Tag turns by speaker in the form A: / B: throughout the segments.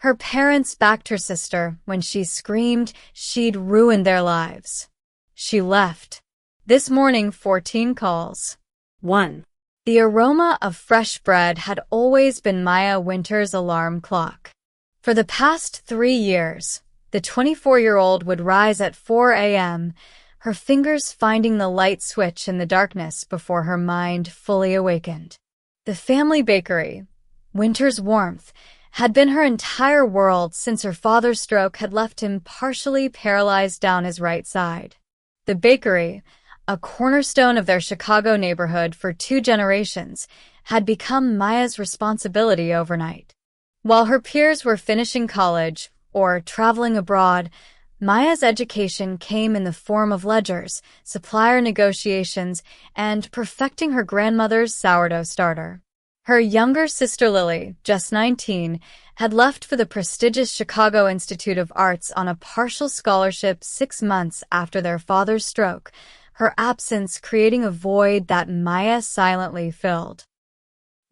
A: Her parents backed her sister when she screamed she'd ruined their lives. She left. This morning, 14 calls.
B: 1.
A: The aroma of fresh bread had always been Maya Winter's alarm clock. For the past 3 years, the 24-year-old would rise at 4 a.m., her fingers finding the light switch in the darkness before her mind fully awakened. The family bakery, Winter's warmth, had been her entire world since her father's stroke had left him partially paralyzed down his right side. The bakery, a cornerstone of their Chicago neighborhood for 2 generations, had become Maya's responsibility overnight. While her peers were finishing college or traveling abroad, Maya's education came in the form of ledgers, supplier negotiations, and perfecting her grandmother's sourdough starter. Her younger sister Lily, just 19, had left for the prestigious Chicago Institute of Arts on a partial scholarship 6 months after their father's stroke, her absence creating a void that Maya silently filled.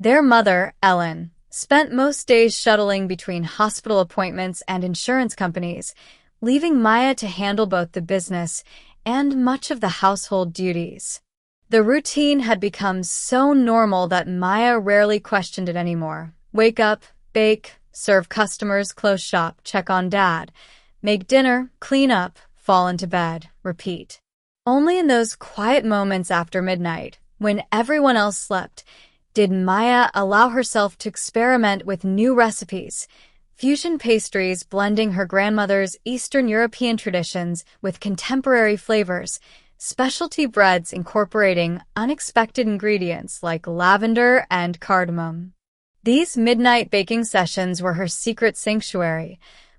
A: Their mother, Ellen, spent most days shuttling between hospital appointments and insurance companies, leaving Maya to handle both the business and much of the household duties. The routine had become so normal that Maya rarely questioned it anymore. Wake up, bake, serve customers, close shop, check on dad, make dinner, clean up, fall into bed, repeat. Only in those quiet moments after midnight, when everyone else slept, did Maya allow herself to experiment with new recipes, fusion pastries blending her grandmother's Eastern European traditions with contemporary flavors, specialty breads incorporating unexpected ingredients like lavender and cardamom. These midnight baking sessions were her secret sanctuary,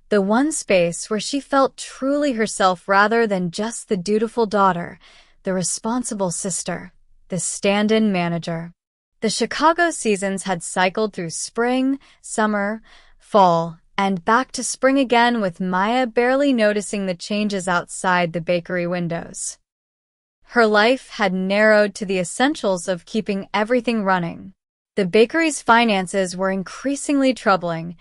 A: the one space where she felt truly herself rather than just the dutiful daughter, the responsible sister, the stand-in manager. The Chicago seasons had cycled through spring, summer, fall, and back to spring again, with Maya barely noticing the changes outside the bakery windows. Her life had narrowed to the essentials of keeping everything running. The bakery's finances were increasingly troubling.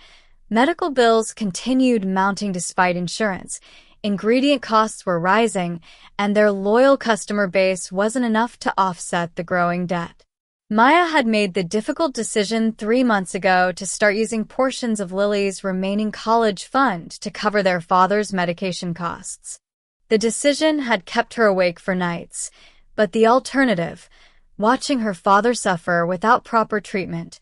A: Medical bills continued mounting despite insurance, ingredient costs were rising, and their loyal customer base wasn't enough to offset the growing debt. Maya had made the difficult decision 3 months ago to start using portions of Lily's remaining college fund to cover their father's medication costs. The decision had kept her awake for nights, but the alternative, watching her father suffer without proper treatment,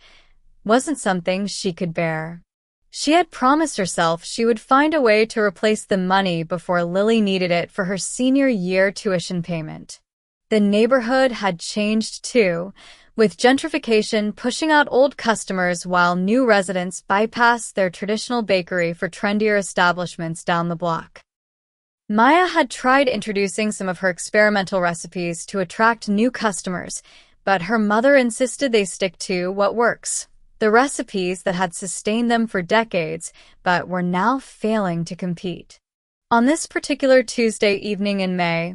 A: wasn't something she could bear. She had promised herself she would find a way to replace the money before Lily needed it for her senior year tuition payment. The neighborhood had changed too, with gentrification pushing out old customers while new residents bypassed their traditional bakery for trendier establishments down the block. Maya had tried introducing some of her experimental recipes to attract new customers, but her mother insisted they stick to what works, the recipes that had sustained them for decades but were now failing to compete. On this particular Tuesday evening in May,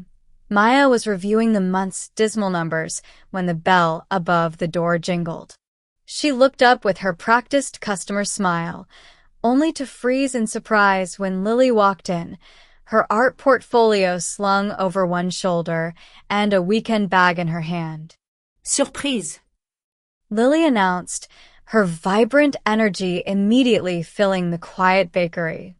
A: Maya was reviewing the month's dismal numbers when the bell above the door jingled. She looked up with her practiced customer smile, only to freeze in surprise when Lily walked in, her art portfolio slung over one shoulder and a weekend bag in her hand.
B: Surprise!
A: Lily announced, her vibrant energy immediately filling the quiet bakery.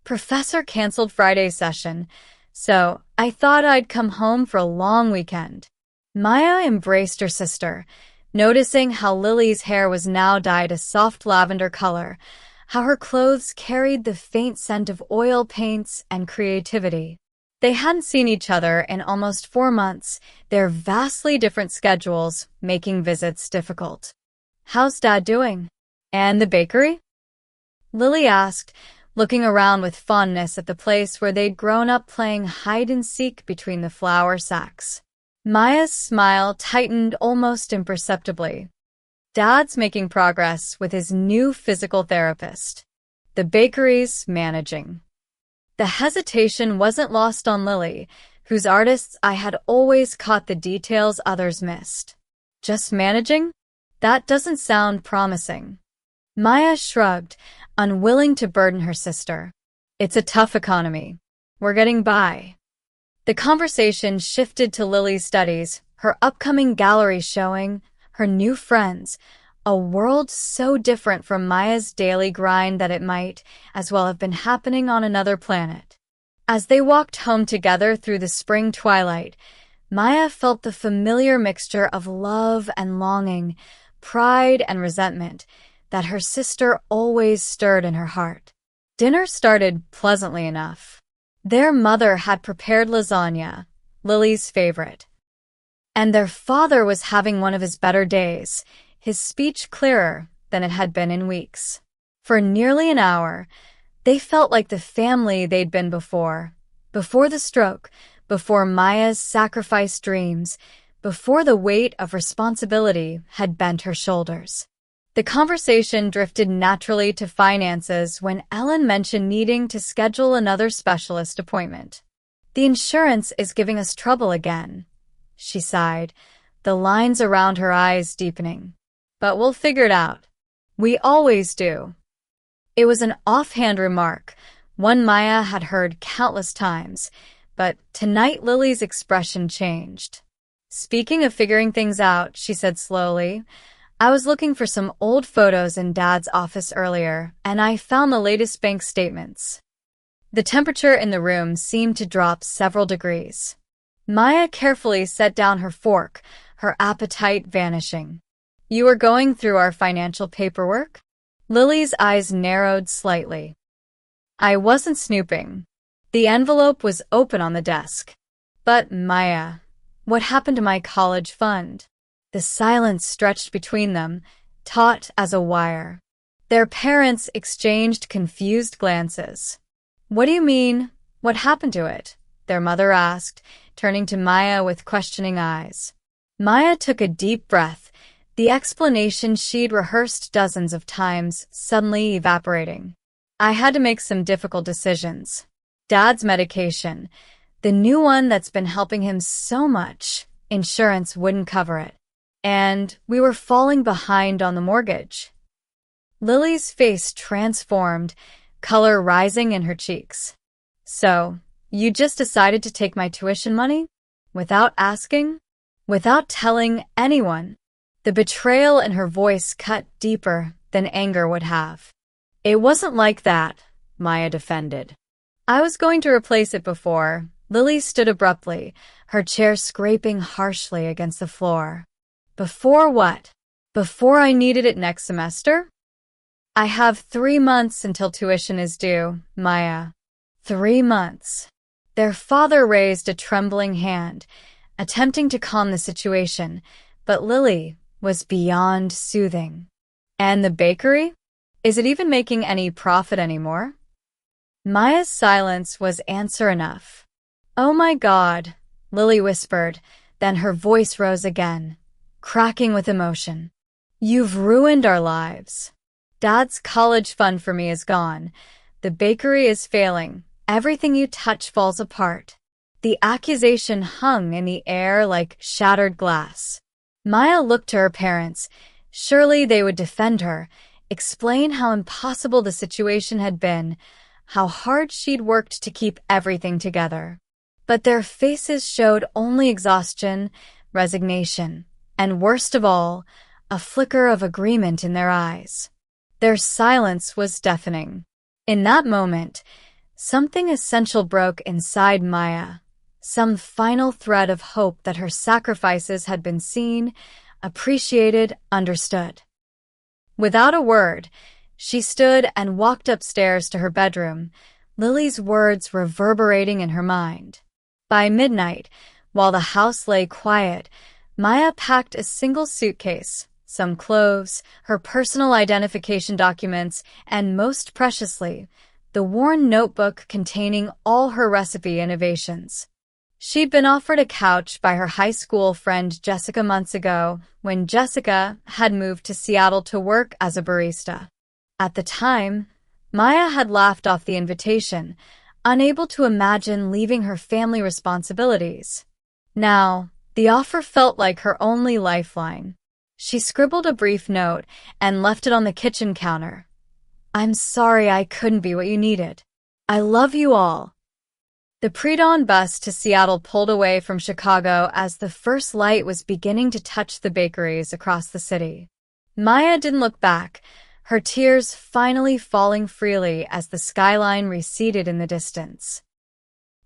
A: Professor canceled Friday's session, so I thought I'd come home for a long weekend. Maya embraced her sister, noticing how Lily's hair was now dyed a soft lavender color, how her clothes carried the faint scent of oil paints and creativity. They hadn't seen each other in almost 4 months, their vastly different schedules making visits difficult. "How's Dad doing? And the bakery?" Lily asked, looking around with fondness at the place where they'd grown up playing hide-and-seek between the flour sacks. Maya's smile tightened almost imperceptibly. Dad's making progress with his new physical therapist. The bakery's managing. The hesitation wasn't lost on Lily, whose artist's eye had always caught the details others missed. Just managing? That doesn't sound promising. Maya shrugged, unwilling to burden her sister. It's a tough economy. We're getting by. The conversation shifted to Lily's studies, her upcoming gallery showing, her new friends, a world so different from Maya's daily grind that it might as well have been happening on another planet. As they walked home together through the spring twilight, Maya felt the familiar mixture of love and longing, pride and resentment that her sister always stirred in her heart. Dinner started pleasantly enough. Their mother had prepared lasagna, Lily's favorite. And their father was having one of his better days, his speech clearer than it had been in weeks. For nearly an hour, they felt like the family they'd been before the stroke, before Maya's sacrificed dreams, before the weight of responsibility had bent her shoulders. The conversation drifted naturally to finances when Ellen mentioned needing to schedule another specialist appointment. The insurance is giving us trouble again, she sighed, the lines around her eyes deepening. But we'll figure it out. We always do. It was an offhand remark, one Maya had heard countless times, but tonight Lily's expression changed. Speaking of figuring things out, she said slowly, I was looking for some old photos in Dad's office earlier, and I found the latest bank statements. The temperature in the room seemed to drop several degrees. Maya carefully set down her fork, her appetite vanishing. You are going through our financial paperwork? Lily's eyes narrowed slightly. I wasn't snooping. The envelope was open on the desk. But, Maya, what happened to my college fund? The silence stretched between them, taut as a wire. Their parents exchanged confused glances. What do you mean? What happened to it? Their mother asked, turning to Maya with questioning eyes. Maya took a deep breath, the explanation she'd rehearsed dozens of times suddenly evaporating. I had to make some difficult decisions. Dad's medication, the new one that's been helping him so much, insurance wouldn't cover it. And we were falling behind on the mortgage. Lily's face transformed, color rising in her cheeks. So, you just decided to take my tuition money? Without asking? Without telling anyone? The betrayal in her voice cut deeper than anger would have. It wasn't like that, Maya defended. I was going to replace it before. Lily stood abruptly, her chair scraping harshly against the floor. Before what? Before I needed it next semester? I have 3 months until tuition is due, Maya. 3 months. Their father raised a trembling hand, attempting to calm the situation, but Lily was beyond soothing. And the bakery? Is it even making any profit anymore? Maya's silence was answer enough. Oh my God, Lily whispered, then her voice rose again, cracking with emotion. You've ruined our lives. Dad's college fund for me is gone. The bakery is failing. Everything you touch falls apart. The accusation hung in the air like shattered glass. Maya looked to her parents. Surely they would defend her, explain how impossible the situation had been, how hard she'd worked to keep everything together. But their faces showed only exhaustion, resignation, and worst of all, a flicker of agreement in their eyes. Their silence was deafening. In that moment, something essential broke inside Maya, some final thread of hope that her sacrifices had been seen, appreciated, understood. Without a word, she stood and walked upstairs to her bedroom, Lily's words reverberating in her mind. By midnight, while the house lay quiet, Maya packed a single suitcase, some clothes, her personal identification documents, and most preciously, the worn notebook containing all her recipe innovations. She'd been offered a couch by her high school friend Jessica months ago when Jessica had moved to Seattle to work as a barista. At the time, Maya had laughed off the invitation, unable to imagine leaving her family responsibilities. Now, the offer felt like her only lifeline. She scribbled a brief note and left it on the kitchen counter. "I'm sorry I couldn't be what you needed. I love you all." The pre-dawn bus to Seattle pulled away from Chicago as the first light was beginning to touch the bakeries across the city. Maya didn't look back, her tears finally falling freely as the skyline receded in the distance.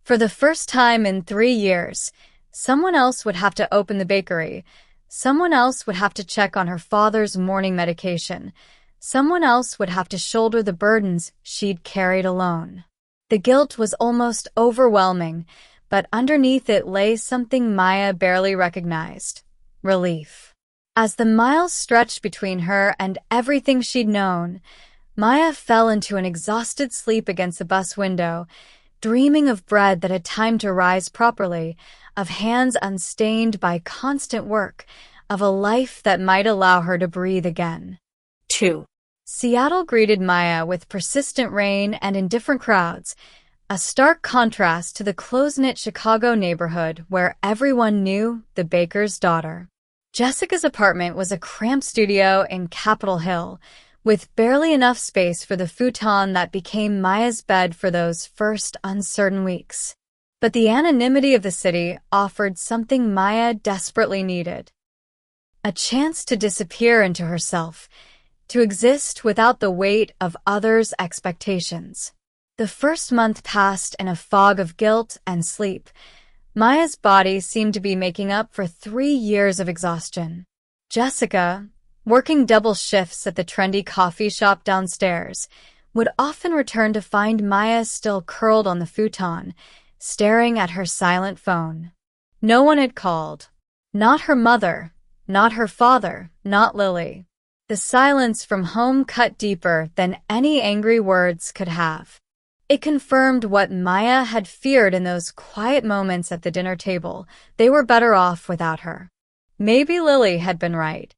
A: For the first time in 3 years, someone else would have to open the bakery. Someone else would have to check on her father's morning medication. Someone else would have to shoulder the burdens she'd carried alone. The guilt was almost overwhelming, but underneath it lay something Maya barely recognized: relief. As the miles stretched between her and everything she'd known, Maya fell into an exhausted sleep against the bus window, dreaming of bread that had time to rise properly, of hands unstained by constant work, of a life that might allow her to breathe again.
B: 2.
A: Seattle greeted Maya with persistent rain and indifferent crowds, a stark contrast to the close-knit Chicago neighborhood where everyone knew the baker's daughter. Jessica's apartment was a cramped studio in Capitol Hill, with barely enough space for the futon that became Maya's bed for those first uncertain weeks. But the anonymity of the city offered something Maya desperately needed: a chance to disappear into herself, to exist without the weight of others' expectations. The first month passed in a fog of guilt and sleep. Maya's body seemed to be making up for 3 years of exhaustion. Jessica, working double shifts at the trendy coffee shop downstairs, would often return to find Maya still curled on the futon, staring at her silent phone. No one had called. Not her mother, not her father, not Lily. The silence from home cut deeper than any angry words could have. It confirmed what Maya had feared in those quiet moments at the dinner table. They were better off without her. Maybe Lily had been right.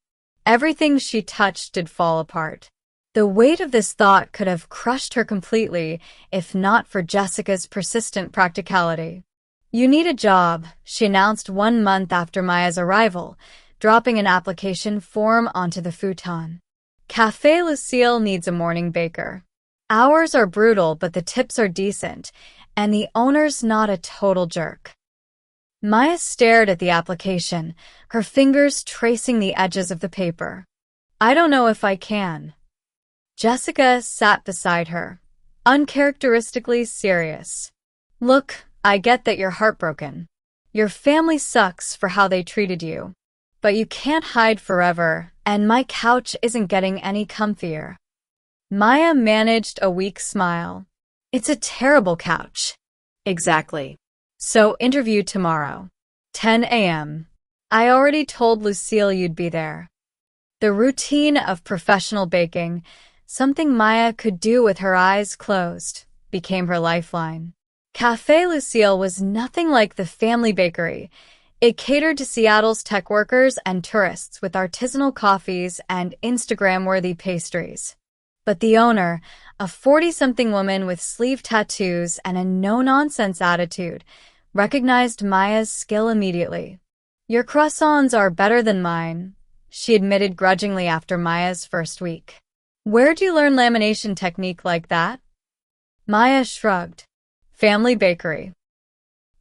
A: Everything she touched did fall apart. The weight of this thought could have crushed her completely if not for Jessica's persistent practicality. "You need a job," she announced 1 month after Maya's arrival, dropping an application form onto the futon. "Café Lucille needs a morning baker. Hours are brutal, but the tips are decent, and the owner's not a total jerk." Maya stared at the application, her fingers tracing the edges of the paper. "I don't know if I can." Jessica sat beside her, uncharacteristically serious. "Look, I get that you're heartbroken. Your family sucks for how they treated you. But you can't hide forever, and my couch isn't getting any comfier." Maya managed a weak smile. "It's a terrible couch."
B: Exactly.
A: "So interview tomorrow. 10 a.m. I already told Lucille you'd be there." The routine of professional baking, something Maya could do with her eyes closed, became her lifeline. Café Lucille was nothing like the family bakery. It catered to Seattle's tech workers and tourists with artisanal coffees and Instagram-worthy pastries. But the owner, a 40-something woman with sleeve tattoos and a no-nonsense attitude, recognized Maya's skill immediately. "Your croissants are better than mine," she admitted grudgingly after Maya's first week. "Where'd you learn lamination technique like that?" Maya shrugged. "Family bakery.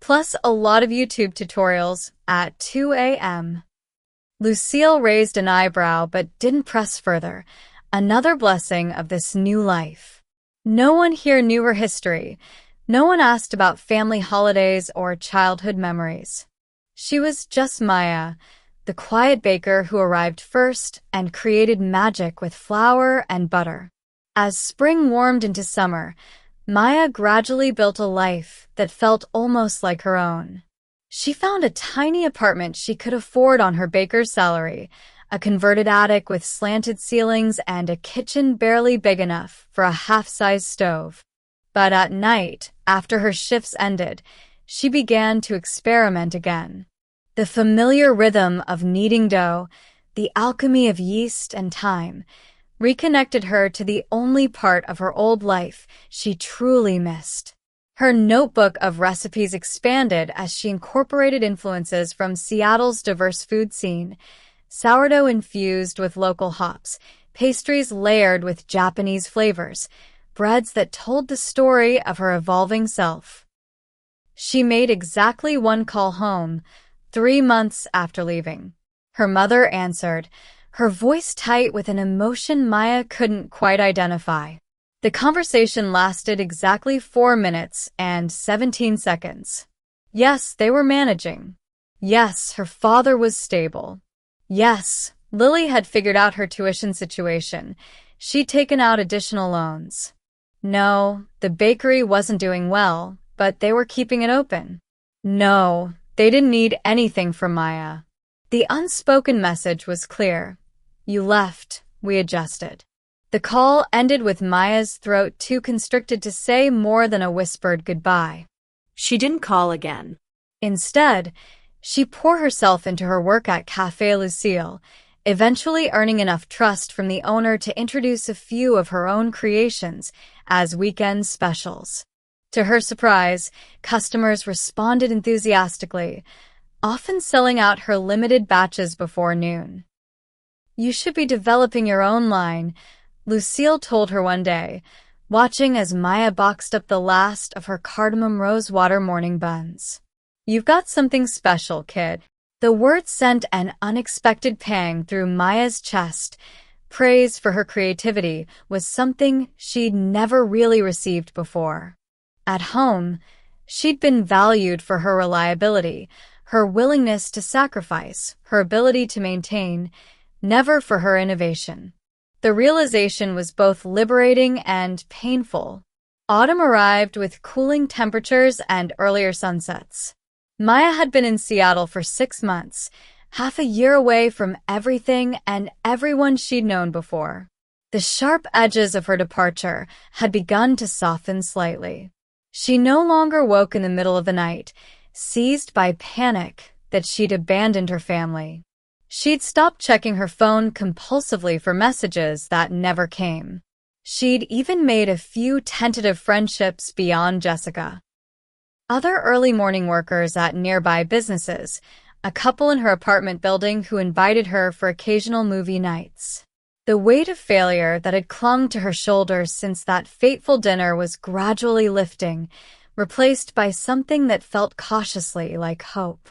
A: Plus a lot of YouTube tutorials at 2 a.m. Lucille raised an eyebrow but didn't press further, another blessing of this new life. No one here knew her history. No one asked about family holidays or childhood memories. She was just Maya, the quiet baker who arrived first and created magic with flour and butter. As spring warmed into summer, Maya gradually built a life that felt almost like her own. She found a tiny apartment she could afford on her baker's salary, a converted attic with slanted ceilings and a kitchen barely big enough for a half-size stove. But at night, after her shifts ended, she began to experiment again. The familiar rhythm of kneading dough, the alchemy of yeast and time, reconnected her to the only part of her old life she truly missed. Her notebook of recipes expanded as she incorporated influences from Seattle's diverse food scene, sourdough infused with local hops, pastries layered with Japanese flavors, breads that told the story of her evolving self. She made exactly one call home, 3 months after leaving. Her mother answered, her voice tight with an emotion Maya couldn't quite identify. The conversation lasted exactly 4 minutes and 17 seconds. Yes, they were managing. Yes, her father was stable. Yes, Lily had figured out her tuition situation. She'd taken out additional loans. No, the bakery wasn't doing well, but they were keeping it open. No, they didn't need anything from Maya. The unspoken message was clear. You left, we adjusted. The call ended with Maya's throat too constricted to say more than a whispered goodbye.
B: She didn't call again.
A: Instead, she poured herself into her work at Café Lucille, eventually earning enough trust from the owner to introduce a few of her own creations as weekend specials. To her surprise, customers responded enthusiastically, often selling out her limited batches before noon. You should be developing your own line, Lucille told her one day, watching as Maya boxed up the last of her cardamom rosewater morning buns. You've got something special, kid. The words sent an unexpected pang through Maya's chest. Praise for her creativity was something she'd never really received before. At home, she'd been valued for her reliability, her willingness to sacrifice, her ability to maintain, never for her innovation. The realization was both liberating and painful. Autumn arrived with cooling temperatures and earlier sunsets. Maya had been in Seattle for 6 months, half a year away from everything and everyone she'd known before. The sharp edges of her departure had begun to soften slightly. She no longer woke in the middle of the night, seized by panic that she'd abandoned her family. She'd stopped checking her phone compulsively for messages that never came. She'd even made a few tentative friendships beyond Jessica. Other early morning workers at nearby businesses, a couple in her apartment building who invited her for occasional movie nights. The weight of failure that had clung to her shoulders since that fateful dinner was gradually lifting, replaced by something that felt cautiously like hope.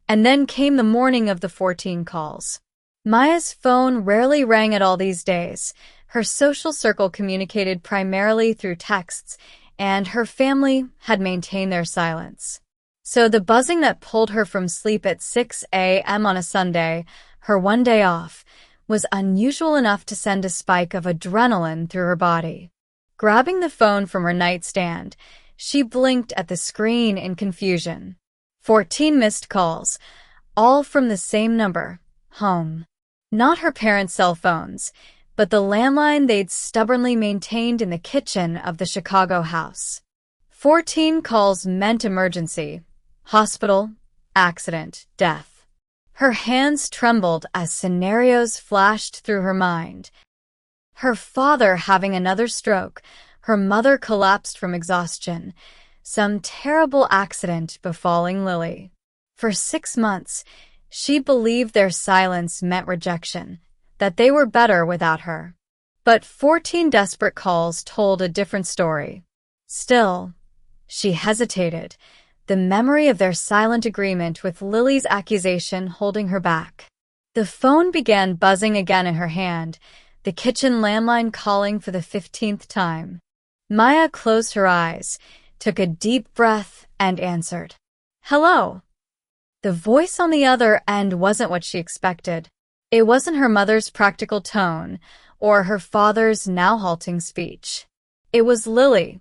A: And then came the morning of the 14 calls. Maya's phone rarely rang at all these days. Her social circle communicated primarily through texts, and her family had maintained their silence. So the buzzing that pulled her from sleep at 6 a.m. on a Sunday, her one day off, was unusual enough to send a spike of adrenaline through her body. Grabbing the phone from her nightstand, she blinked at the screen in confusion. 14 missed calls, all from the same number, home. Not her parents' cell phones, but the landline they'd stubbornly maintained in the kitchen of the Chicago house. 14 calls meant emergency, hospital, accident, death. Her hands trembled as scenarios flashed through her mind. Her father having another stroke, her mother collapsed from exhaustion, some terrible accident befalling Lily. For 6 months, she believed their silence meant rejection, that they were better without her. But 14 desperate calls told a different story. Still, she hesitated, the memory of their silent agreement with Lily's accusation holding her back. The phone began buzzing again in her hand, the kitchen landline calling for the 15th time. Maya closed her eyes, took a deep breath, and answered. Hello. The voice on the other end wasn't what she expected. It wasn't her mother's practical tone, or her father's now halting speech. It was Lily.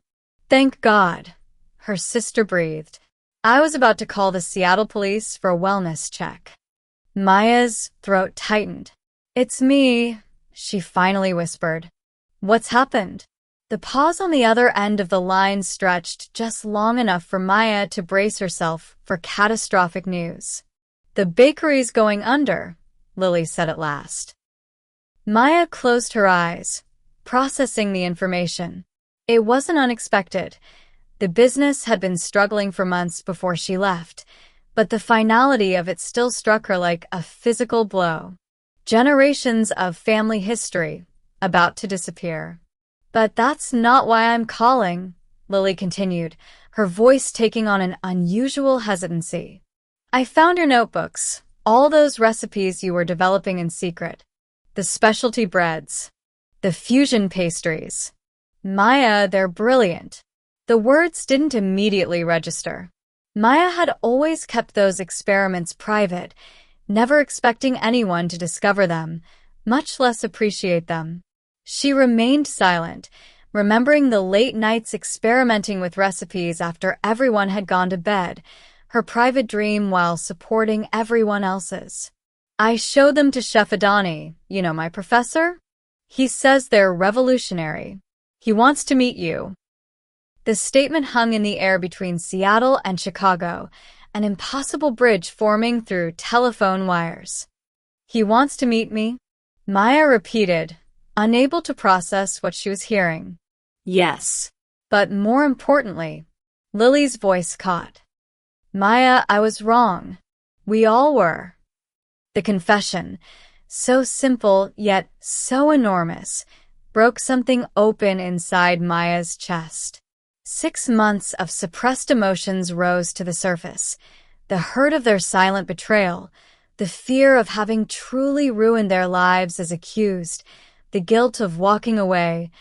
A: Thank God, her sister breathed. I was about to call the Seattle police for a wellness check. Maya's throat tightened. It's me, she finally whispered. What's happened? The pause on the other end of the line stretched just long enough for Maya to brace herself for catastrophic news. The bakery's going under, Lily said at last. Maya closed her eyes, processing the information. It wasn't unexpected. The business had been struggling for months before she left, but the finality of it still struck her like a physical blow. Generations of family history about to disappear. But that's not why I'm calling, Lily continued, her voice taking on an unusual hesitancy. I found your notebooks, all those recipes you were developing in secret. The specialty breads. The fusion pastries. Maya, they're brilliant. The words didn't immediately register. Maya had always kept those experiments private, never expecting anyone to discover them, much less appreciate them. She remained silent, remembering the late nights experimenting with recipes after everyone had gone to bed, her private dream while supporting everyone else's. I showed them to Chef Adani, my professor. He says they're revolutionary. He wants to meet you. The statement hung in the air between Seattle and Chicago, an impossible bridge forming through telephone wires. He wants to meet me? Maya repeated, unable to process what she was hearing.
B: Yes.
A: But more importantly, Lily's voice caught. Maya, I was wrong. We all were. The confession, so simple yet so enormous, broke something open inside Maya's chest. 6 months of suppressed emotions rose to the surface. The hurt of their silent betrayal, the fear of having truly ruined their lives as accused, the guilt of walking away,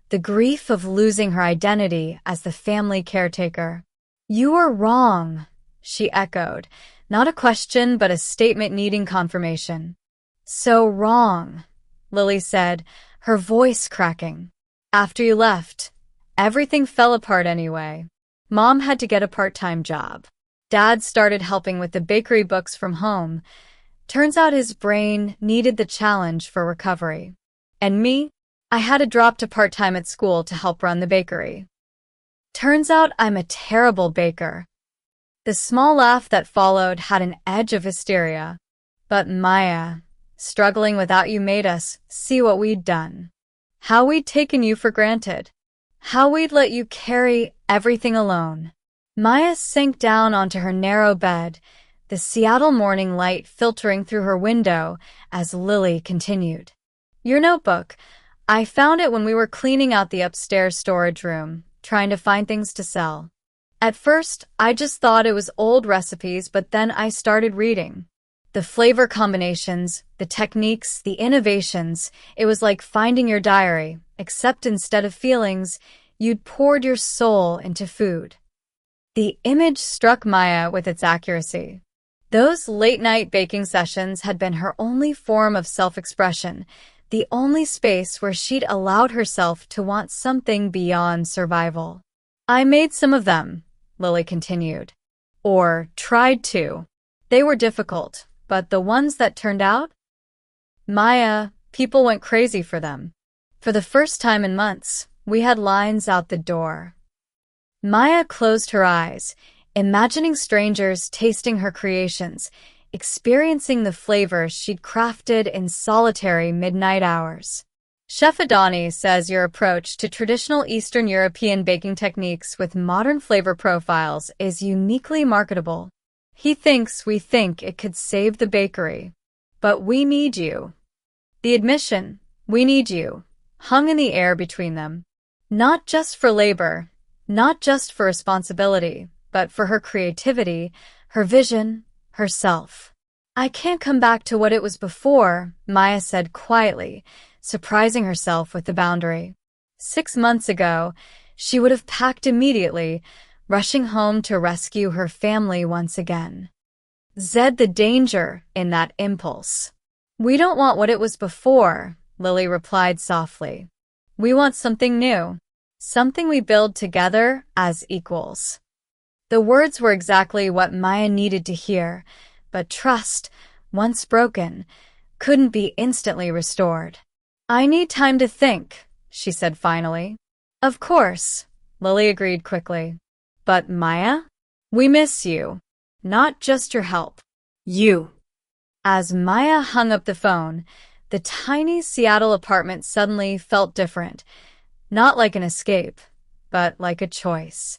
A: the grief of losing her identity as the family caretaker. You were wrong, she echoed, not a question but a statement needing confirmation. So wrong, Lily said, her voice cracking. After you left, everything fell apart anyway. Mom had to get a part-time job. Dad started helping with the bakery books from home. Turns out his brain needed the challenge for recovery. And me? I had to drop to part-time at school to help run the bakery. Turns out I'm a terrible baker. The small laugh that followed had an edge of hysteria. But Maya, struggling without you made us see what we'd done. How we'd taken you for granted. How we'd let you carry everything alone. Maya sank down onto her narrow bed, the Seattle morning light filtering through her window as Lily continued. Your notebook. I found it when we were cleaning out the upstairs storage room, trying to find things to sell. At first, I just thought it was old recipes, but then I started reading. The flavor combinations, the techniques, the innovations, it was like finding your diary, except instead of feelings, you'd poured your soul into food. The image struck Maya with its accuracy. Those late-night baking sessions had been her only form of self-expression, the only space where she'd allowed herself to want something beyond survival. I made some of them, Lily continued. Or tried to. They were difficult, but the ones that turned out? Maya, people went crazy for them. For the first time in months, we had lines out the door. Maya closed her eyes, imagining strangers tasting her creations, experiencing the flavors she'd crafted in solitary midnight hours. Chef Adani says your approach to traditional Eastern European baking techniques with modern flavor profiles is uniquely marketable. He thinks we think it could save the bakery. But we need you. The admission, we need you, hung in the air between them. Not just for labor, not just for responsibility, but for her creativity, her vision, herself. I can't come back to what it was before, Maya said quietly, surprising herself with the boundary. 6 months ago, she would have packed immediately, rushing home to rescue her family once again. Zed the danger in that impulse. We don't want what it was before, Lily replied softly. We want something new, something we build together as equals. The words were exactly what Maya needed to hear, but trust, once broken, couldn't be instantly restored. I need time to think, she said finally. Of course, Lily agreed quickly. But Maya? We miss you. Not just your help. You. As Maya hung up the phone, the tiny Seattle apartment suddenly felt different. Not like an escape, but like a choice.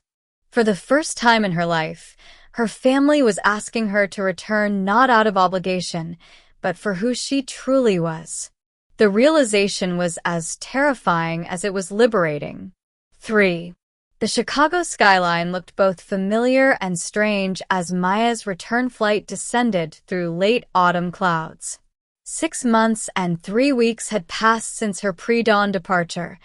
A: For the first time in her life, her family was asking her to return not out of obligation, but for who she truly was. The realization was as terrifying as it was liberating. 3. The Chicago skyline looked both familiar and strange as Maya's return flight descended through late autumn clouds. 6 months and 3 weeks had passed since her pre-dawn departure.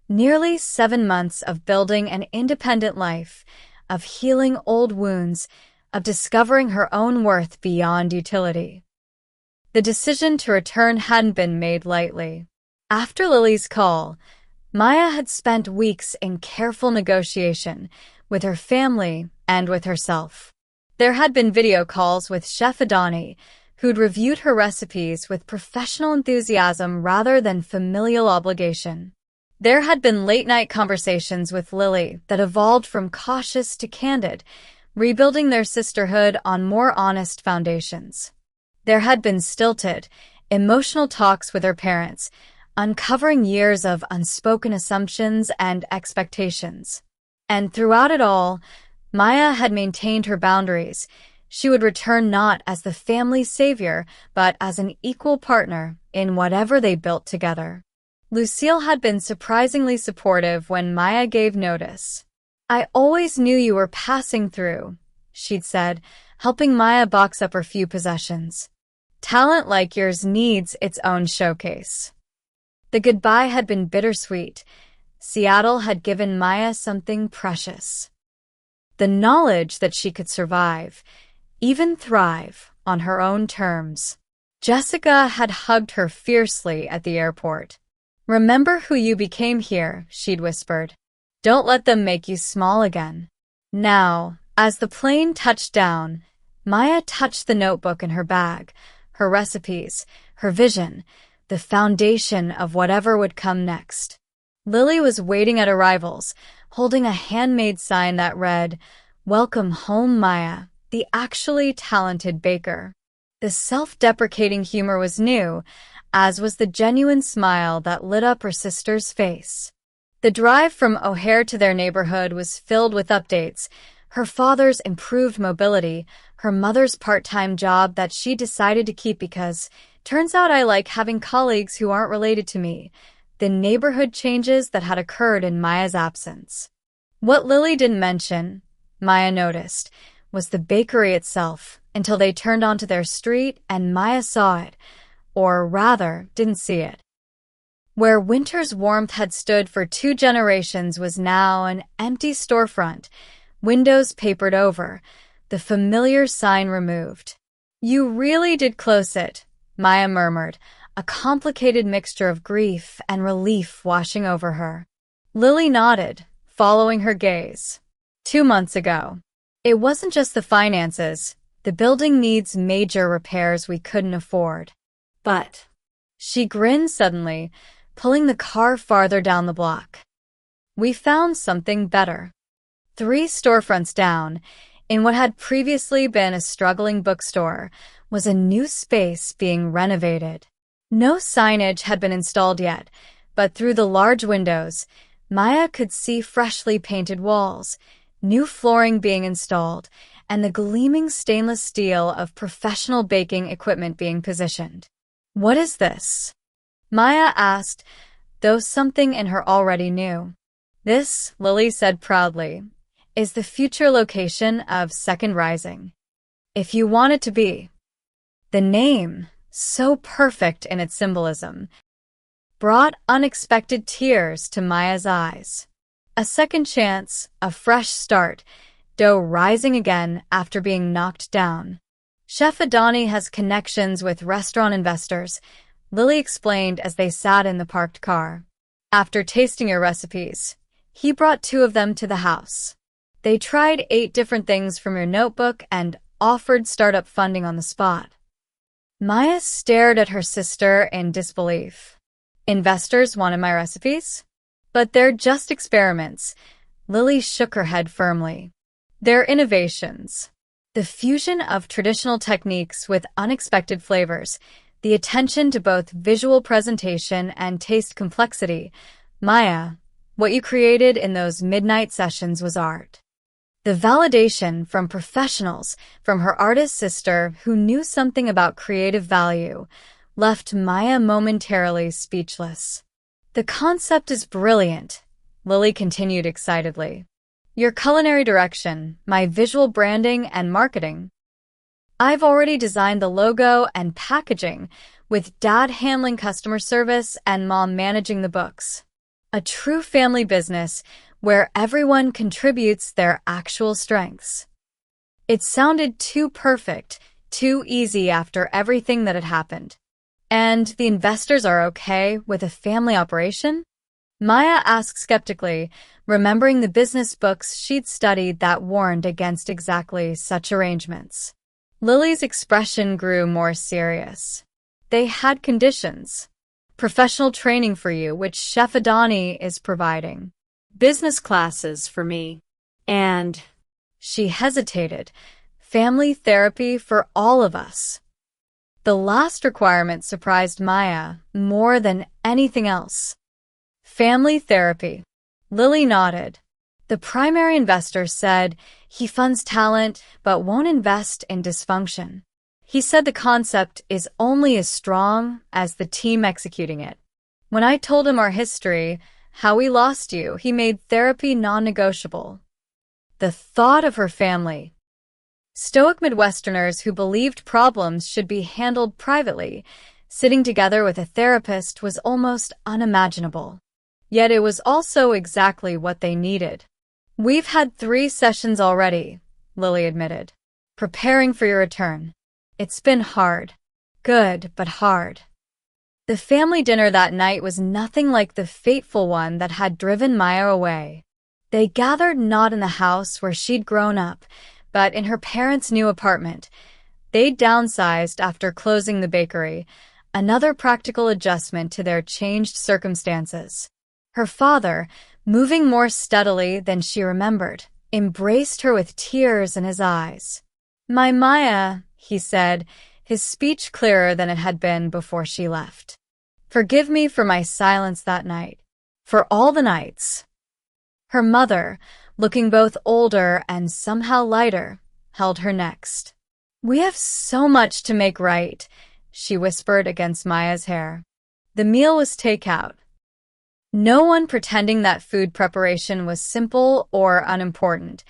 A: Nearly 7 months of building an independent life, of healing old wounds, of discovering her own worth beyond utility. The decision to return hadn't been made lightly. After Lily's call, Maya had spent weeks in careful negotiation with her family and with herself. There had been video calls with Chef Adani, who'd reviewed her recipes with professional enthusiasm rather than familial obligation. There had been late-night conversations with Lily that evolved from cautious to candid, rebuilding their sisterhood on more honest foundations. There had been stilted, emotional talks with her parents, uncovering years of unspoken assumptions and expectations. And throughout it all, Maya had maintained her boundaries. She would return not as the family savior, but as an equal partner in whatever they built together. Lucille had been surprisingly supportive when Maya gave notice. "I always knew you were passing through," she'd said, helping Maya box up her few possessions. "Talent like yours needs its own showcase." The goodbye had been bittersweet. Seattle had given Maya something precious. The knowledge that she could survive, even thrive, on her own terms. Jessica had hugged her fiercely at the airport. "Remember who you became here," she'd whispered. "Don't let them make you small again." Now, as the plane touched down, Maya touched the notebook in her bag, her recipes, her vision, the foundation of whatever would come next. Lily was waiting at arrivals, holding a handmade sign that read, "Welcome home, Maya, the actually talented baker." The self-deprecating humor was new, as was the genuine smile that lit up her sister's face. The drive from O'Hare to their neighborhood was filled with updates: her father's improved mobility, her mother's part-time job that she decided to keep because, "Turns out I like having colleagues who aren't related to me," the neighborhood changes that had occurred in Maya's absence. What Lily didn't mention, Maya noticed, was the bakery itself, until they turned onto their street and Maya saw it, or rather, didn't see it. Where winter's warmth had stood for 2 generations was now an empty storefront, windows papered over, the familiar sign removed. "You really did close it," Maya murmured, a complicated mixture of grief and relief washing over her. Lily nodded, following her gaze. 2 months ago. It wasn't just the finances. The building needs major repairs we couldn't afford. But she grinned suddenly, pulling the car farther down the block. "We found something better." 3 storefronts down, in what had previously been a struggling bookstore, was a new space being renovated. No signage had been installed yet, but through the large windows, Maya could see freshly painted walls, new flooring being installed, and the gleaming stainless steel of professional baking equipment being positioned. "What is this?" Maya asked, though something in her already knew. "This," Lily said proudly, "is the future location of Second Rising. If you want it to be." The name, so perfect in its symbolism, brought unexpected tears to Maya's eyes. A second chance, a fresh start, dough rising again after being knocked down. Chef Adani has connections with restaurant investors, Lily explained as they sat in the parked car. "After tasting your recipes, he brought 2 of them to the house. They tried 8 different things from your notebook and offered startup funding on the spot." Maya stared at her sister in disbelief. "Investors wanted my recipes? But they're just experiments." Lily shook her head firmly. "They're innovations. The fusion of traditional techniques with unexpected flavors, the attention to both visual presentation and taste complexity. Maya, what you created in those midnight sessions was art." The validation from professionals, from her artist sister who knew something about creative value, left Maya momentarily speechless. "The concept is brilliant," Lily continued excitedly. "Your culinary direction, my visual branding and marketing. I've already designed the logo and packaging, with Dad handling customer service and Mom managing the books. A true family business where everyone contributes their actual strengths." It sounded too perfect, too easy after everything that had happened. "And the investors are okay with a family operation?" Maya asked skeptically, remembering the business books she'd studied that warned against exactly such arrangements. Lily's expression grew more serious. "They had conditions. Professional training for you, which Chef Adani is providing.
B: Business classes for me. And
A: She hesitated. "Family therapy for all of us." The last requirement surprised Maya more than anything else. "Family therapy." Lily nodded. "The primary investor said he funds talent but won't invest in dysfunction. He said the concept is only as strong as the team executing it. When I told him our history, how we lost you, he made therapy non-negotiable." The thought of her family. Stoic Midwesterners who believed problems should be handled privately, sitting together with a therapist was almost unimaginable. Yet it was also exactly what they needed. "We've had 3 sessions already," Lily admitted, "preparing for your return. It's been hard. Good, but hard." The family dinner that night was nothing like the fateful one that had driven Maya away. They gathered not in the house where she'd grown up, but in her parents' new apartment. They'd downsized after closing the bakery, another practical adjustment to their changed circumstances. Her father, moving more steadily than she remembered, embraced her with tears in his eyes. "My Maya," he said, his speech clearer than it had been before she left. "Forgive me for my silence that night, for all the nights." Her mother, looking both older and somehow lighter, held her next. "We have so much to make right," she whispered against Maya's hair. The meal was takeout. No one pretending that food preparation was simple or unimportant,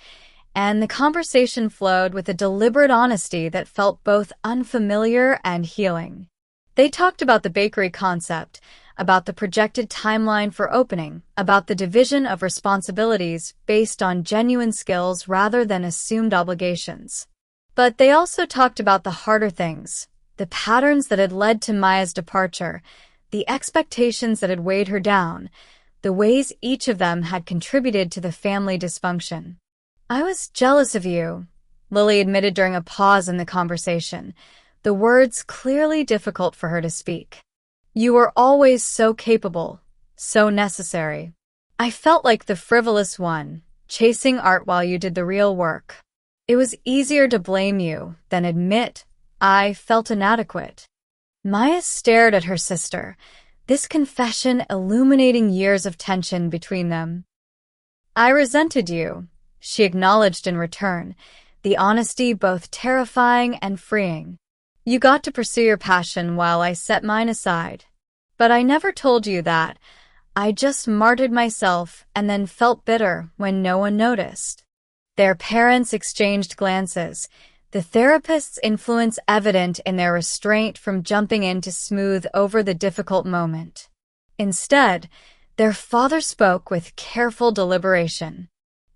A: and the conversation flowed with a deliberate honesty that felt both unfamiliar and healing. They talked about the bakery concept, about the projected timeline for opening, about the division of responsibilities based on genuine skills rather than assumed obligations. But they also talked about the harder things, the patterns that had led to Maya's departure, the expectations that had weighed her down, the ways each of them had contributed to the family dysfunction. "I was jealous of you," Lily admitted during a pause in the conversation, the words clearly difficult for her to speak. "You were always so capable, so necessary. I felt like the frivolous one, chasing art while you did the real work. It was easier to blame you than admit I felt inadequate." Maya stared at her sister, this confession illuminating years of tension between them. "I resented you," she acknowledged in return, the honesty both terrifying and freeing. "You got to pursue your passion while I set mine aside. But I never told you that. I just martyred myself and then felt bitter when no one noticed." Their parents exchanged glances, the therapist's influence evident in their restraint from jumping in to smooth over the difficult moment. Instead, their father spoke with careful deliberation.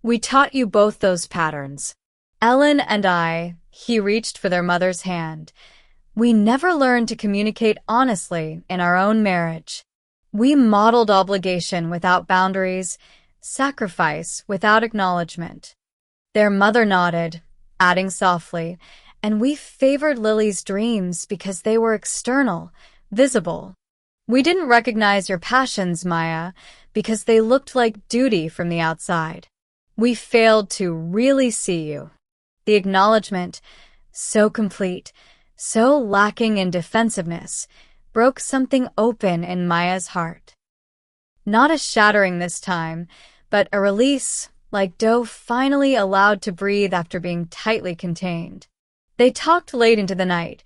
A: "We taught you both those patterns. Ellen and I," he reached for their mother's hand. "We never learned to communicate honestly in our own marriage. We modeled obligation without boundaries, sacrifice without acknowledgement." Their mother nodded, adding softly, "And we favored Lily's dreams because they were external, visible. We didn't recognize your passions, Maya, because they looked like duty from the outside. We failed to really see you." The acknowledgement, so complete, so lacking in defensiveness, broke something open in Maya's heart. Not a shattering this time, but a release, like dough finally allowed to breathe after being tightly contained. They talked late into the night,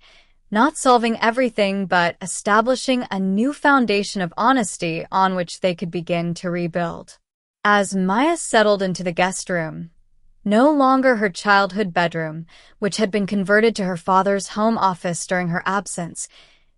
A: not solving everything but establishing a new foundation of honesty on which they could begin to rebuild. As Maya settled into the guest room, no longer her childhood bedroom, which had been converted to her father's home office during her absence,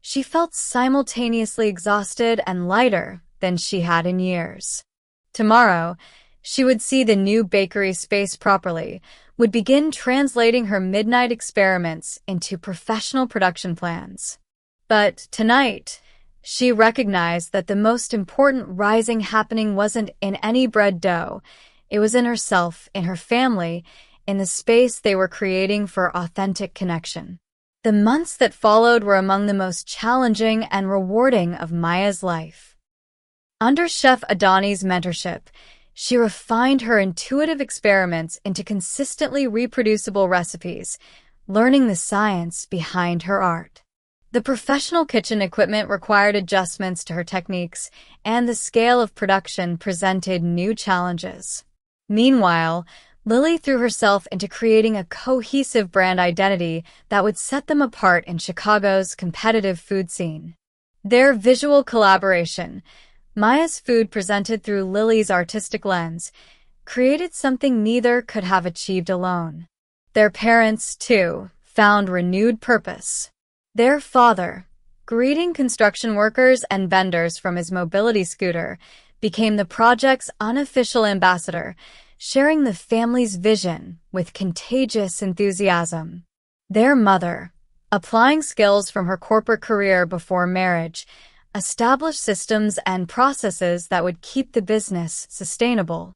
A: she felt simultaneously exhausted and lighter than she had in years. Tomorrow, she would see the new bakery space properly, would begin translating her midnight experiments into professional production plans. But tonight, she recognized that the most important rising happening wasn't in any bread dough. It was in herself, in her family, in the space they were creating for authentic connection. The months that followed were among the most challenging and rewarding of Maya's life. Under Chef Adani's mentorship, she refined her intuitive experiments into consistently reproducible recipes, learning the science behind her art. The professional kitchen equipment required adjustments to her techniques, and the scale of production presented new challenges. Meanwhile, Lily threw herself into creating a cohesive brand identity that would set them apart in Chicago's competitive food scene. Their visual collaboration, Maya's food presented through Lily's artistic lens, created something neither could have achieved alone. Their parents, too, found renewed purpose. Their father, greeting construction workers and vendors from his mobility scooter, became the project's unofficial ambassador, sharing the family's vision with contagious enthusiasm. Their mother, applying skills from her corporate career before marriage, established systems and processes that would keep the business sustainable.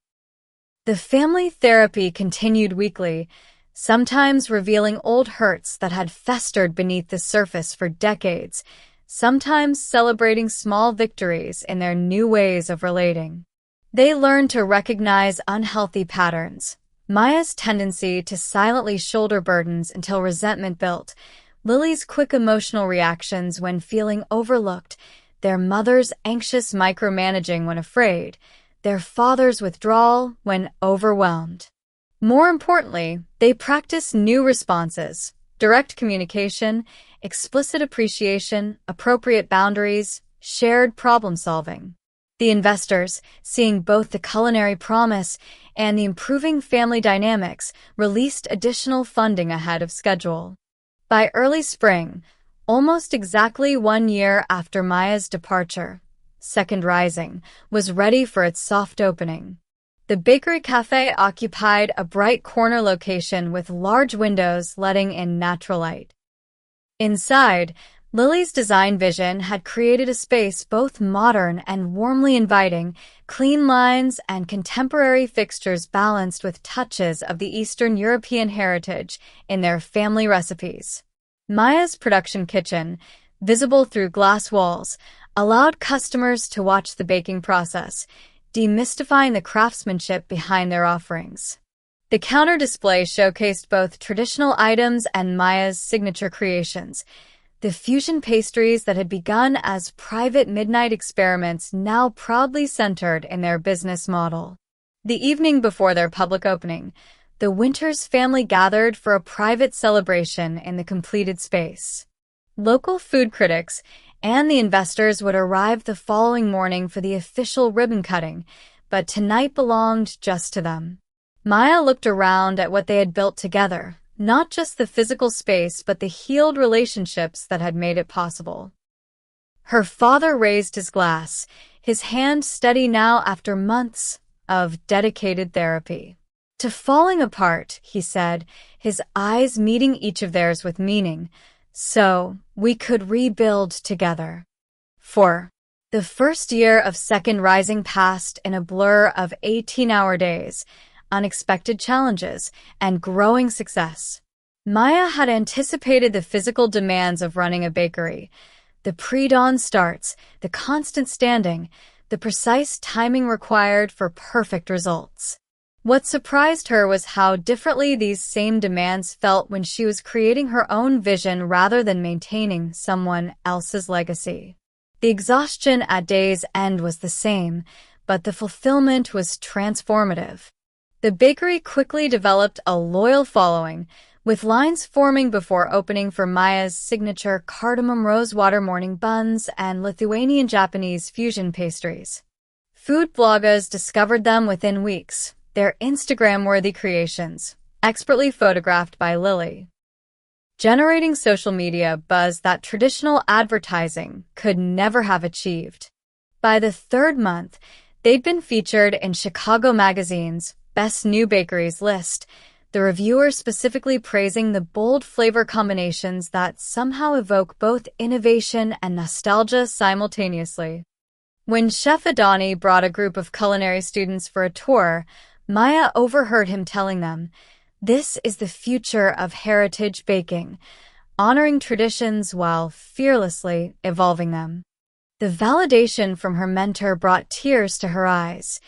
A: The family therapy continued weekly, sometimes revealing old hurts that had festered beneath the surface for decades, sometimes celebrating small victories in their new ways of relating. They learned to recognize unhealthy patterns. Maya's tendency to silently shoulder burdens until resentment built, Lily's quick emotional reactions when feeling overlooked, their mother's anxious micromanaging when afraid, their father's withdrawal when overwhelmed. More importantly, they practiced new responses: direct communication, explicit appreciation, appropriate boundaries, shared problem-solving. The investors, seeing both the culinary promise and the improving family dynamics, released additional funding ahead of schedule. By early spring, almost exactly 1 year after Maya's departure, Second Rising was ready for its soft opening. The bakery cafe occupied a bright corner location with large windows letting in natural light. Inside, Lily's design vision had created a space both modern and warmly inviting, clean lines and contemporary fixtures balanced with touches of the Eastern European heritage in their family recipes. Maya's production kitchen, visible through glass walls, allowed customers to watch the baking process, demystifying the craftsmanship behind their offerings. The counter display showcased both traditional items and Maya's signature creations. The fusion pastries that had begun as private midnight experiments now proudly centered in their business model. The evening before their public opening, the Winters family gathered for a private celebration in the completed space. Local food critics and the investors would arrive the following morning for the official ribbon cutting, but tonight belonged just to them. Maya looked around at what they had built together, not just the physical space but the healed relationships that had made it possible. Her father raised his glass, his hand steady now after months of dedicated therapy. To falling apart, he said, his eyes meeting each of theirs with meaning, so we could rebuild together. For the first year of Second Rising passed in a blur of 18-hour days, unexpected challenges, and growing success. Maya had anticipated the physical demands of running a bakery, the pre-dawn starts, the constant standing, the precise timing required for perfect results. What surprised her was how differently these same demands felt when she was creating her own vision rather than maintaining someone else's legacy. The exhaustion at day's end was the same, but the fulfillment was transformative. The bakery quickly developed a loyal following, with lines forming before opening for Maya's signature cardamom rosewater morning buns and Lithuanian-Japanese fusion pastries. Food bloggers discovered them within weeks, their Instagram-worthy creations, expertly photographed by Lily, generating social media buzz that traditional advertising could never have achieved. By the third month, they'd been featured in Chicago Magazine's Best New Bakeries list, the reviewers specifically praising the bold flavor combinations that somehow evoke both innovation and nostalgia simultaneously. When Chef Adani brought a group of culinary students for a tour, Maya overheard him telling them, "This is the future of heritage baking, honoring traditions while fearlessly evolving them." The validation from her mentor brought tears to her eyes,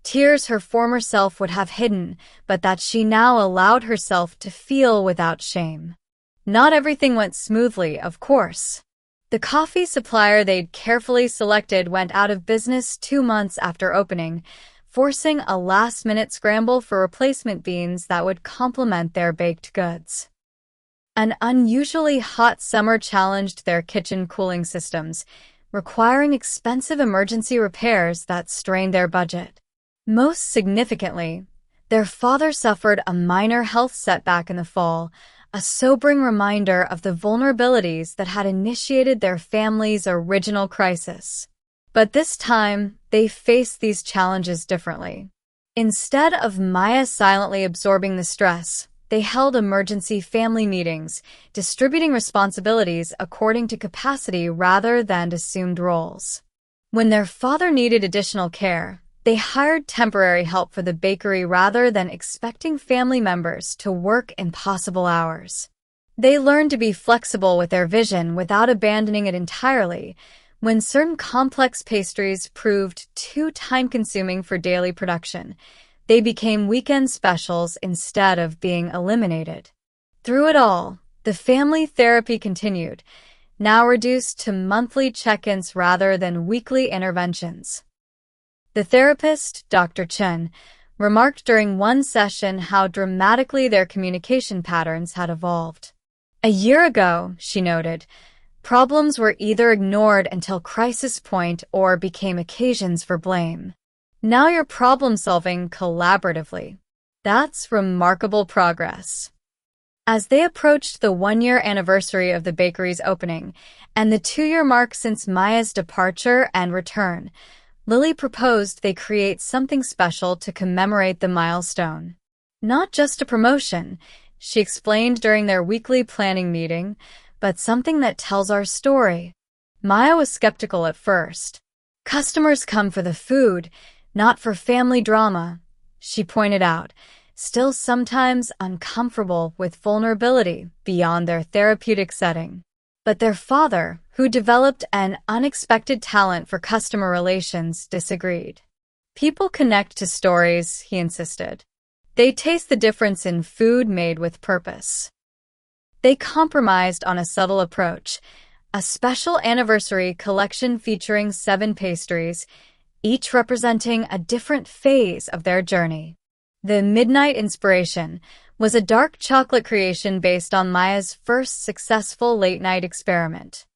A: tears her former self would have hidden, but that she now allowed herself to feel without shame. Not everything went smoothly, of course. The coffee supplier they'd carefully selected went out of business 2 months after opening, forcing a last-minute scramble for replacement beans that would complement their baked goods. An unusually hot summer challenged their kitchen cooling systems, requiring expensive emergency repairs that strained their budget. Most significantly, their father suffered a minor health setback in the fall, a sobering reminder of the vulnerabilities that had initiated their family's original crisis. But this time, they faced these challenges differently. Instead of Maya silently absorbing the stress, they held emergency family meetings, distributing responsibilities according to capacity rather than assumed roles. When their father needed additional care, they hired temporary help for the bakery rather than expecting family members to work impossible hours. They learned to be flexible with their vision without abandoning it entirely. When certain complex pastries proved too time-consuming for daily production, they became weekend specials instead of being eliminated. Through it all, the family therapy continued, now reduced to monthly check-ins rather than weekly interventions. The therapist, Dr. Chen, remarked during one session how dramatically their communication patterns had evolved. "A year ago," she noted, "problems were either ignored until crisis point or became occasions for blame. Now you're problem-solving collaboratively. That's remarkable progress." As they approached the 1-year anniversary of the bakery's opening and the 2-year mark since Maya's departure and return, Lily proposed they create something special to commemorate the milestone. "Not just a promotion," she explained during their weekly planning meeting, "but something that tells our story." Maya was skeptical at first. "Customers come for the food, not for family drama," she pointed out, still sometimes uncomfortable with vulnerability beyond their therapeutic setting. But their father, who developed an unexpected talent for customer relations, disagreed. "People connect to stories," he insisted. "They taste the difference in food made with purpose." They compromised on a subtle approach, a special anniversary collection featuring 7 pastries, each representing a different phase of their journey. The Midnight Inspiration was a dark chocolate creation based on Maya's first successful late-night experiment.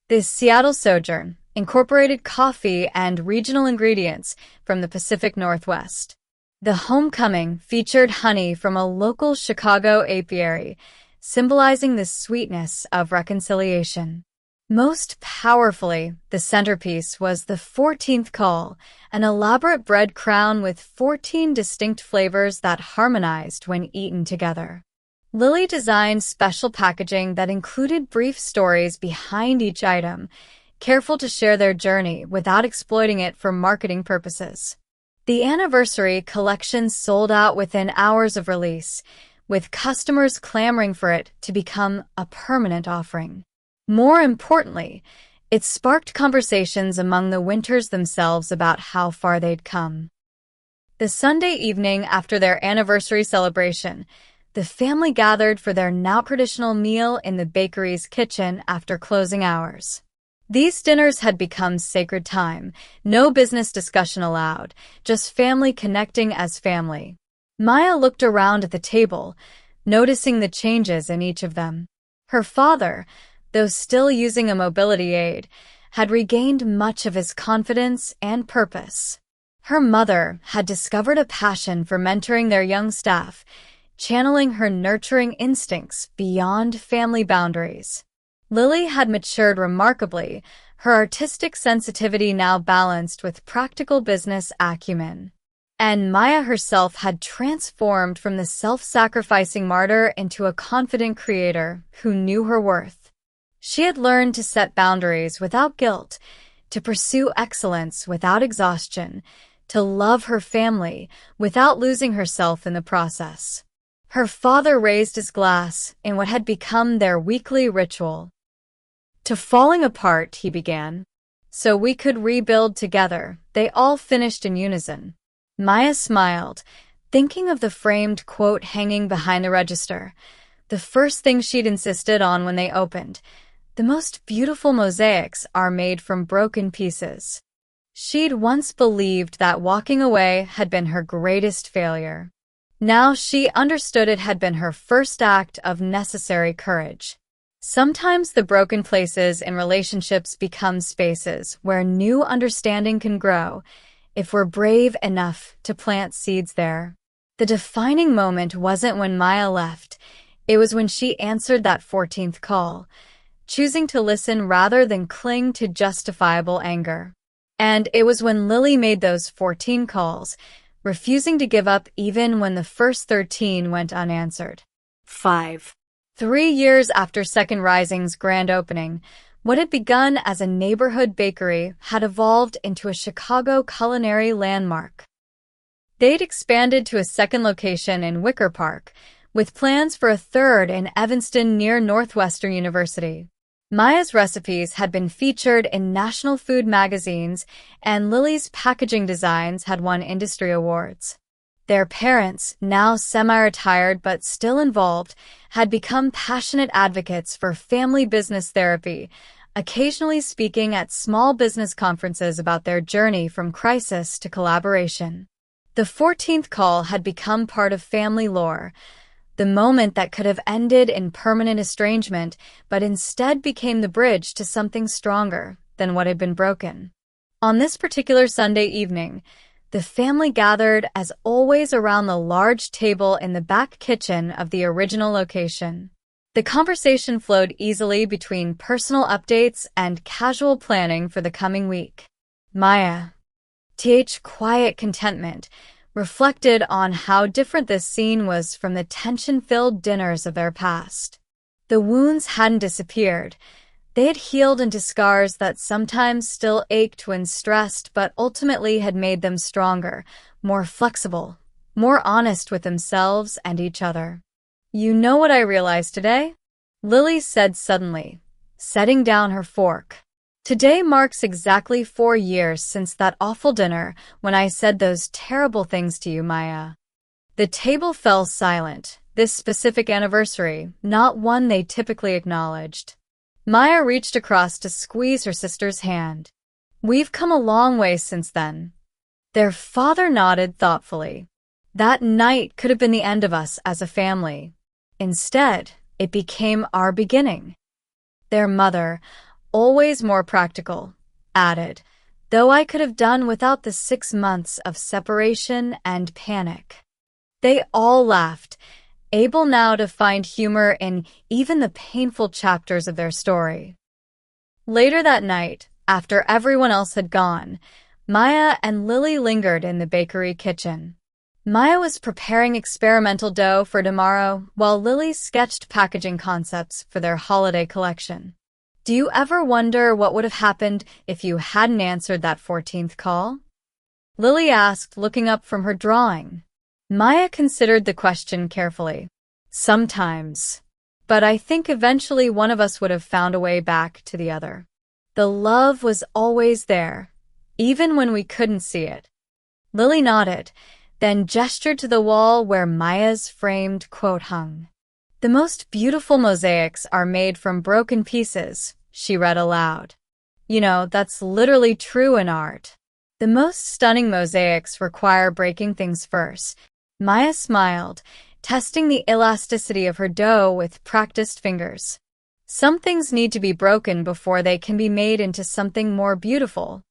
A: The Seattle Sojourn incorporated coffee and regional ingredients from the Pacific Northwest. The Homecoming featured honey from a local Chicago apiary, symbolizing the sweetness of reconciliation. Most powerfully, the centerpiece was the 14th Call, an elaborate bread crown with 14 distinct flavors that harmonized when eaten together. Lily designed special packaging that included brief stories behind each item, careful to share their journey without exploiting it for marketing purposes. The anniversary collection sold out within hours of release, with customers clamoring for it to become a permanent offering. More importantly, it sparked conversations among the Winters themselves about how far they'd come. The Sunday evening after their anniversary celebration, the family gathered for their now traditional meal in the bakery's kitchen after closing hours. These dinners had become sacred time, no business discussion allowed, just family connecting as family. Maya looked around at the table, noticing the changes in each of them. Her father, though still using a mobility aid, had regained much of his confidence and purpose. Her mother had discovered a passion for mentoring their young staff, channeling her nurturing instincts beyond family boundaries. Lily had matured remarkably, her artistic sensitivity now balanced with practical business acumen. And Maya herself had transformed from the self-sacrificing martyr into a confident creator who knew her worth. She had learned to set boundaries without guilt, to pursue excellence without exhaustion, to love her family without losing herself in the process. Her father raised his glass in what had become their weekly ritual. "To falling apart," he began. "So we could rebuild together," they all finished in unison. Maya smiled, thinking of the framed quote hanging behind the register, the first thing she'd insisted on when they opened. "The most beautiful mosaics are made from broken pieces." She'd once believed that walking away had been her greatest failure. Now she understood it had been her first act of necessary courage. Sometimes the broken places in relationships become spaces where new understanding can grow, if we're brave enough to plant seeds there. The defining moment wasn't when Maya left, it was when she answered that 14th call, choosing to listen rather than cling to justifiable anger. And it was when Lily made those 14 calls, refusing to give up even when the first 13 went unanswered.
B: 5.
A: 3 years after Second Rising's grand opening, what had begun as a neighborhood bakery had evolved into a Chicago culinary landmark. They'd expanded to a second location in Wicker Park, with plans for a third in Evanston near Northwestern University. Maya's recipes had been featured in national food magazines, and Lily's packaging designs had won industry awards. Their parents, now semi-retired but still involved, had become passionate advocates for family business therapy, occasionally speaking at small business conferences about their journey from crisis to collaboration. The 14th call had become part of family lore, the moment that could have ended in permanent estrangement, but instead became the bridge to something stronger than what had been broken. On this particular Sunday evening, the family gathered as always around the large table in the back kitchen of the original location. The conversation flowed easily between personal updates and casual planning for the coming week. Maya's quiet contentment reflected on how different this scene was from the tension-filled dinners of their past. The wounds hadn't disappeared. They had healed into scars that sometimes still ached when stressed, but ultimately had made them stronger, more flexible, more honest with themselves and each other. "You know what I realized today?" Lily said suddenly, setting down her fork. "Today marks exactly 4 years since that awful dinner when I said those terrible things to you, Maya." The table fell silent, this specific anniversary, not one they typically acknowledged. Maya reached across to squeeze her sister's hand. "We've come a long way since then." Their father nodded thoughtfully. "That night could have been the end of us as a family. Instead, it became our beginning." Their mother, always more practical, added, "Though I could have done without the 6 months of separation and panic." They all laughed, able now to find humor in even the painful chapters of their story. Later that night, after everyone else had gone, Maya and Lily lingered in the bakery kitchen. Maya was preparing experimental dough for tomorrow, while Lily sketched packaging concepts for their holiday collection. "Do you ever wonder what would have happened if you hadn't answered that 14th call?" Lily asked, looking up from her drawing. Maya considered the question carefully. "Sometimes. But I think eventually one of us would have found a way back to the other. The love was always there, even when we couldn't see it." Lily nodded, then gestured to the wall where Maya's framed quote hung. "The most beautiful mosaics are made from broken pieces," she read aloud. "You know, that's literally true in art. The most stunning mosaics require breaking things first, Maya smiled, testing the elasticity of her dough with practiced fingers. Some things need to be broken before they can be made into something more beautiful.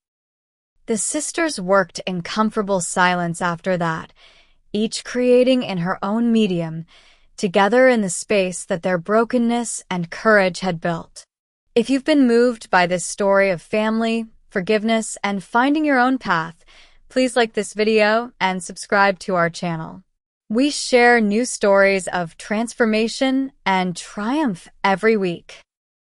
A: The sisters worked in comfortable silence after that, each creating in her own medium, together in the space that their brokenness and courage had built. If you've been moved by this story of family, forgiveness, and finding your own path, please like this video and subscribe to our channel. We share new stories of transformation and triumph every week.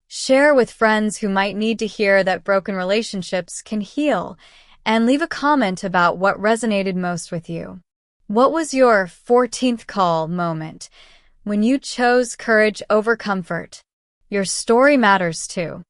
A: Share with friends who might need to hear that broken relationships can heal, and leave a comment about what resonated most with you. What was your 14th call moment when you chose courage over comfort? Your story matters too.